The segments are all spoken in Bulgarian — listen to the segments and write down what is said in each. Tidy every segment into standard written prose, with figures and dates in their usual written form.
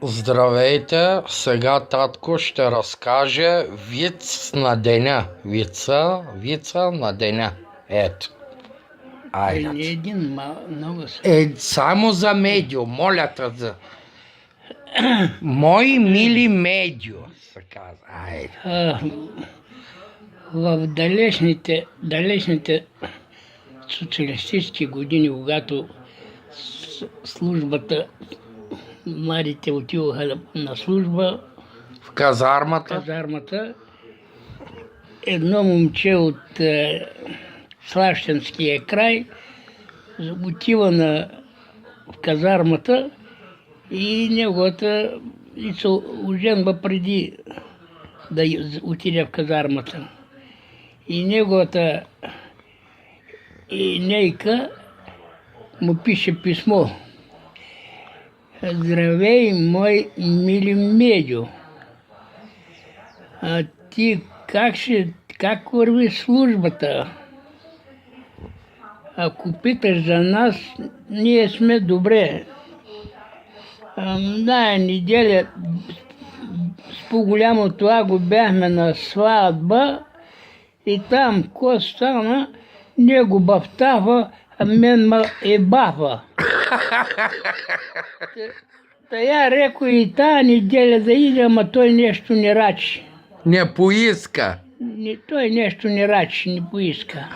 Здравейте, сега татко ще разкаже виц на деня. Вица на деня. Ето. Не Айде. един, много са. Само за Медио, моля те за... Мои мили Медио, се казва. Айде. В далечните социалистически години, когато службата, младите отиваха на служба В в казармата. казармата, едно момче от Слащенския край отива в казармата и неговата и се оженва преди да отиде в казармата. И неговата нейка му пише писмо. Здравей, мой мили Медио. А ти как върви службата? Ако питаш за нас, ние сме добре. Тая неделя с по-голямо това го бяхме на сватба и там ко стана, него бафтава, а мен ма е бафа. Та я реко и тая неделя да иде, ама той нещо не рачи. Не поиска. Той нещо не рачи, не поиска.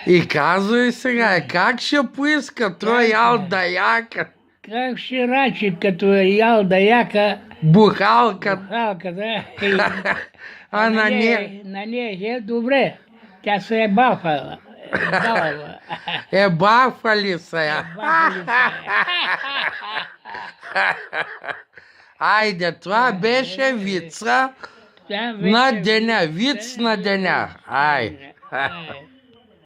И казвай сега, как ще поиска? Той ял да яка. Как ще рачи, като е ял да яка Бухалка. халката? А на На нея е добре. Тя се е бафала. бафали се я. Айде, това беше вица на деня. Виц на деня. Ай.